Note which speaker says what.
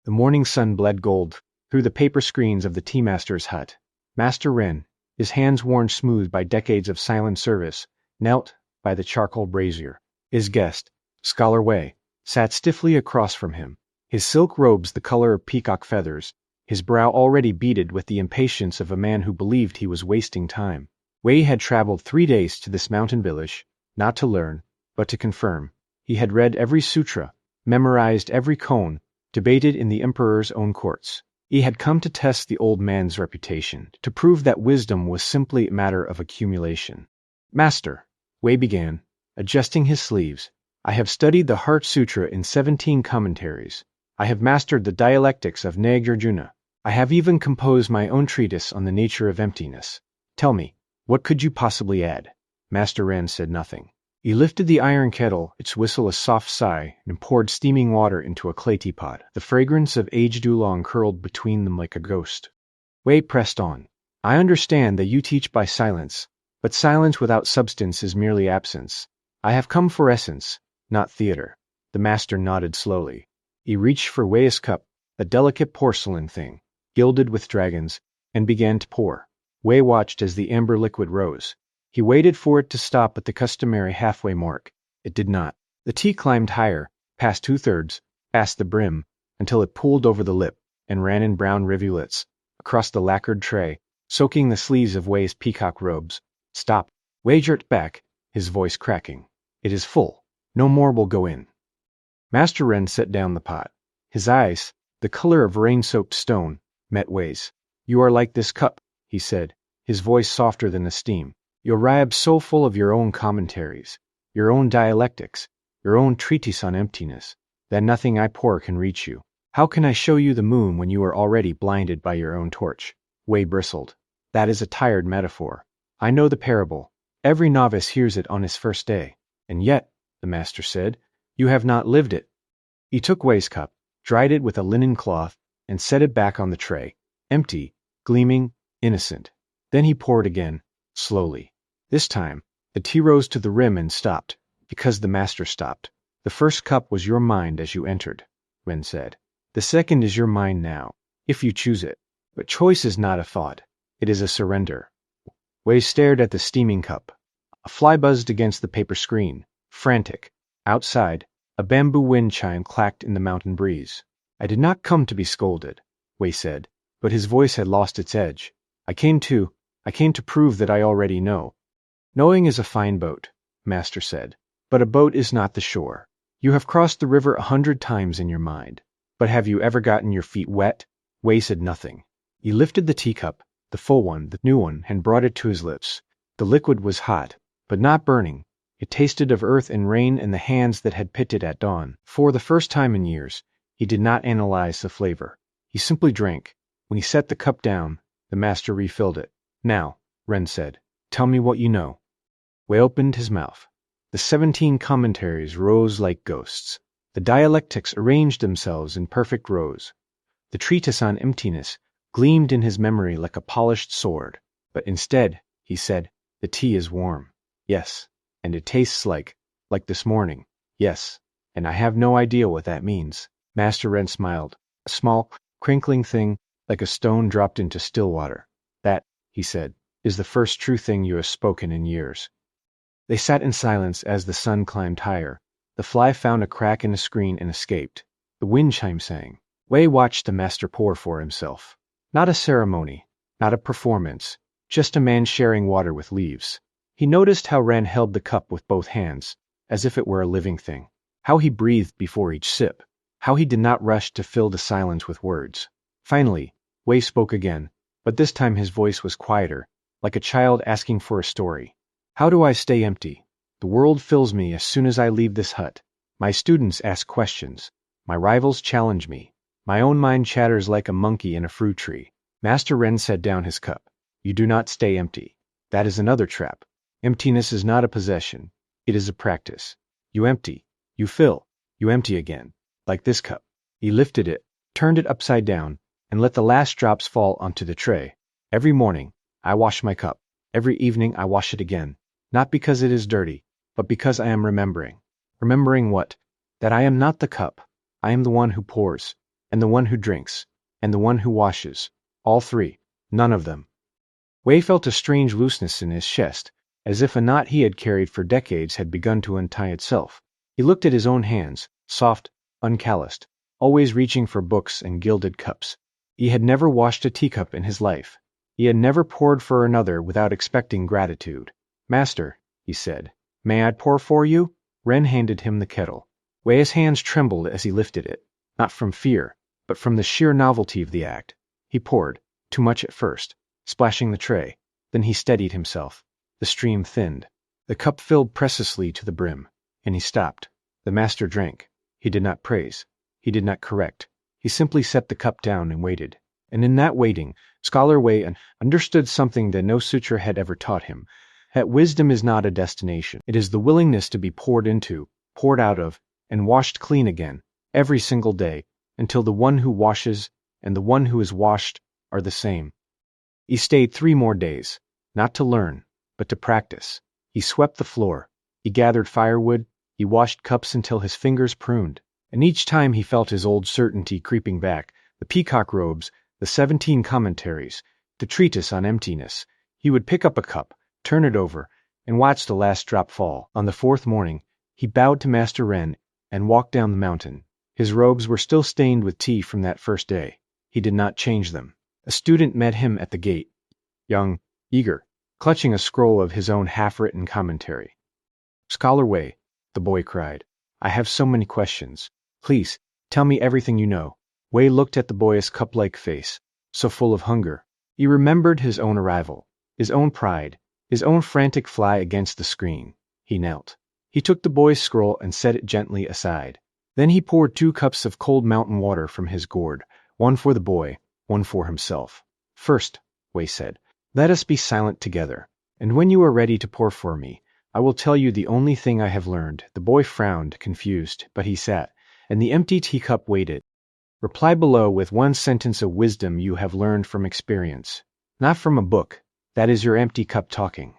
Speaker 1: The morning sun bled gold through the paper screens of the tea master's hut. Master Ren, his hands worn smooth by decades of silent service, knelt by the charcoal brazier. His guest, Scholar Wei, sat stiffly across from him, his silk robes the color of peacock feathers, his brow already beaded with the impatience of a man who believed he was wasting time. Wei had traveled 3 days to this mountain village, not to learn, but to confirm. He had read every sutra, memorized every koan, debated in the emperor's own courts. He had come to test the old man's reputation, to prove that wisdom was simply a matter of accumulation. Master, Wei began, adjusting his sleeves, I have studied the Heart Sutra in 17 commentaries. I have mastered the dialectics of Nagarjuna. I have even composed my own treatise on the nature of emptiness. Tell me, what could you possibly add? Master Ren said nothing. He lifted the iron kettle, its whistle a soft sigh, and poured steaming water into a clay teapot. The fragrance of aged oolong curled between them like a ghost. Wei pressed on. I understand that you teach by silence, but silence without substance is merely absence. I have come for essence, not theater. The master nodded slowly. He reached for Wei's cup, a delicate porcelain thing, gilded with dragons, and began to pour. Wei watched as the amber liquid rose. He waited for it to stop at the customary halfway mark. It did not. The tea climbed higher, past 2/3, past the brim, until it pooled over the lip, and ran in brown rivulets, across the lacquered tray, soaking the sleeves of Wei's peacock robes. Stop. Wei jerked back, his voice cracking. It is full. No more will go in. Master Ren set down the pot. His eyes, the color of rain-soaked stone, met Wei's. You are like this cup, he said, his voice softer than the steam. You arrive so full of your own commentaries, your own dialectics, your own treatise on emptiness, that nothing I pour can reach you. How can I show you the moon when you are already blinded by your own torch? Wei bristled. That is a tired metaphor. I know the parable. Every novice hears it on his first day. And yet, the master said, you have not lived it. He took Wei's cup, dried it with a linen cloth, and set it back on the tray, empty, gleaming, innocent. Then he poured again, slowly. This time, the tea rose to the rim and stopped, because the master stopped. The first cup was your mind as you entered, Ren said. The second is your mind now, if you choose it. But choice is not a thought. It is a surrender. Wei stared at the steaming cup. A fly buzzed against the paper screen, frantic. Outside, a bamboo wind chime clacked in the mountain breeze. I did not come to be scolded, Wei said, but his voice had lost its edge. I came to prove that I already know. Knowing is a fine boat, Master said, but a boat is not the shore. You have crossed the river 100 times in your mind, but have you ever gotten your feet wet? Wei said nothing. He lifted the teacup, the full one, the new one, and brought it to his lips. The liquid was hot, but not burning. It tasted of earth and rain and the hands that had picked it at dawn. For the first time in years, he did not analyze the flavor. He simply drank. When he set the cup down, the master refilled it. Now, Ren said, tell me what you know. Wei opened his mouth. The 17 commentaries rose like ghosts. The dialectics arranged themselves in perfect rows. The treatise on emptiness gleamed in his memory like a polished sword. But instead, he said, the tea is warm. Yes, and it tastes like this morning. Yes, and I have no idea what that means. Master Ren smiled, a small, crinkling thing like a stone dropped into still water. That, he said, is the first true thing you have spoken in years. They sat in silence as the sun climbed higher. The fly found a crack in the screen and escaped. The wind chime sang. Wei watched the master pour for himself. Not a ceremony, not a performance, just a man sharing water with leaves. He noticed how Ren held the cup with both hands, as if it were a living thing. How he breathed before each sip. How he did not rush to fill the silence with words. Finally, Wei spoke again, but this time his voice was quieter, like a child asking for a story. How do I stay empty? The world fills me as soon as I leave this hut. My students ask questions. My rivals challenge me. My own mind chatters like a monkey in a fruit tree. Master Ren set down his cup. You do not stay empty. That is another trap. Emptiness is not a possession. It is a practice. You empty. You fill. You empty again. Like this cup. He lifted it, turned it upside down, and let the last drops fall onto the tray. Every morning, I wash my cup. Every evening I wash it again. Not because it is dirty, but because I am remembering. Remembering what? That I am not the cup. I am the one who pours. and the one who drinks, and the one who washes. All three. None of them. Wei felt a strange looseness in his chest, as if a knot he had carried for decades had begun to untie itself. He looked at his own hands, soft, uncalloused, always reaching for books and gilded cups. He had never washed a teacup in his life. He had never poured for another without expecting gratitude. "Master," he said, "may I pour for you?" Ren handed him the kettle. Wei's hands trembled as he lifted it, not from fear, but from the sheer novelty of the act. He poured, too much at first, splashing the tray. Then he steadied himself. The stream thinned. The cup filled preciously to the brim, and he stopped. The master drank. He did not praise. He did not correct. He simply set the cup down and waited. And in that waiting, Scholar Wei understood something that no sutra had ever taught him, that wisdom is not a destination. It is the willingness to be poured into, poured out of, and washed clean again, every single day, until the one who washes and the one who is washed are the same. He stayed 3 more days, not to learn, but to practice. He swept the floor. He gathered firewood. He washed cups until his fingers pruned. And each time he felt his old certainty creeping back, the peacock robes, the 17 commentaries, the treatise on emptiness. He would pick up a cup, turn it over, and watch the last drop fall. On the 4th morning, he bowed to Master Ren and walked down the mountain. His robes were still stained with tea from that first day. He did not change them. A student met him at the gate, young, eager, clutching a scroll of his own half-written commentary. "Scholar Wei," the boy cried, "I have so many questions. Please, tell me everything you know." Wei looked at the boy's cup-like face, so full of hunger. He remembered his own arrival, his own pride, his own frantic fly against the screen. He knelt. He took the boy's scroll and set it gently aside. Then he poured 2 cups of cold mountain water from his gourd, one for the boy, one for himself. "First," Wei said, "let us be silent together, and when you are ready to pour for me, I will tell you the only thing I have learned." The boy frowned, confused, but he sat, and the empty teacup waited. "Reply below with 1 sentence of wisdom you have learned from experience, not from a book. That is your empty cup talking."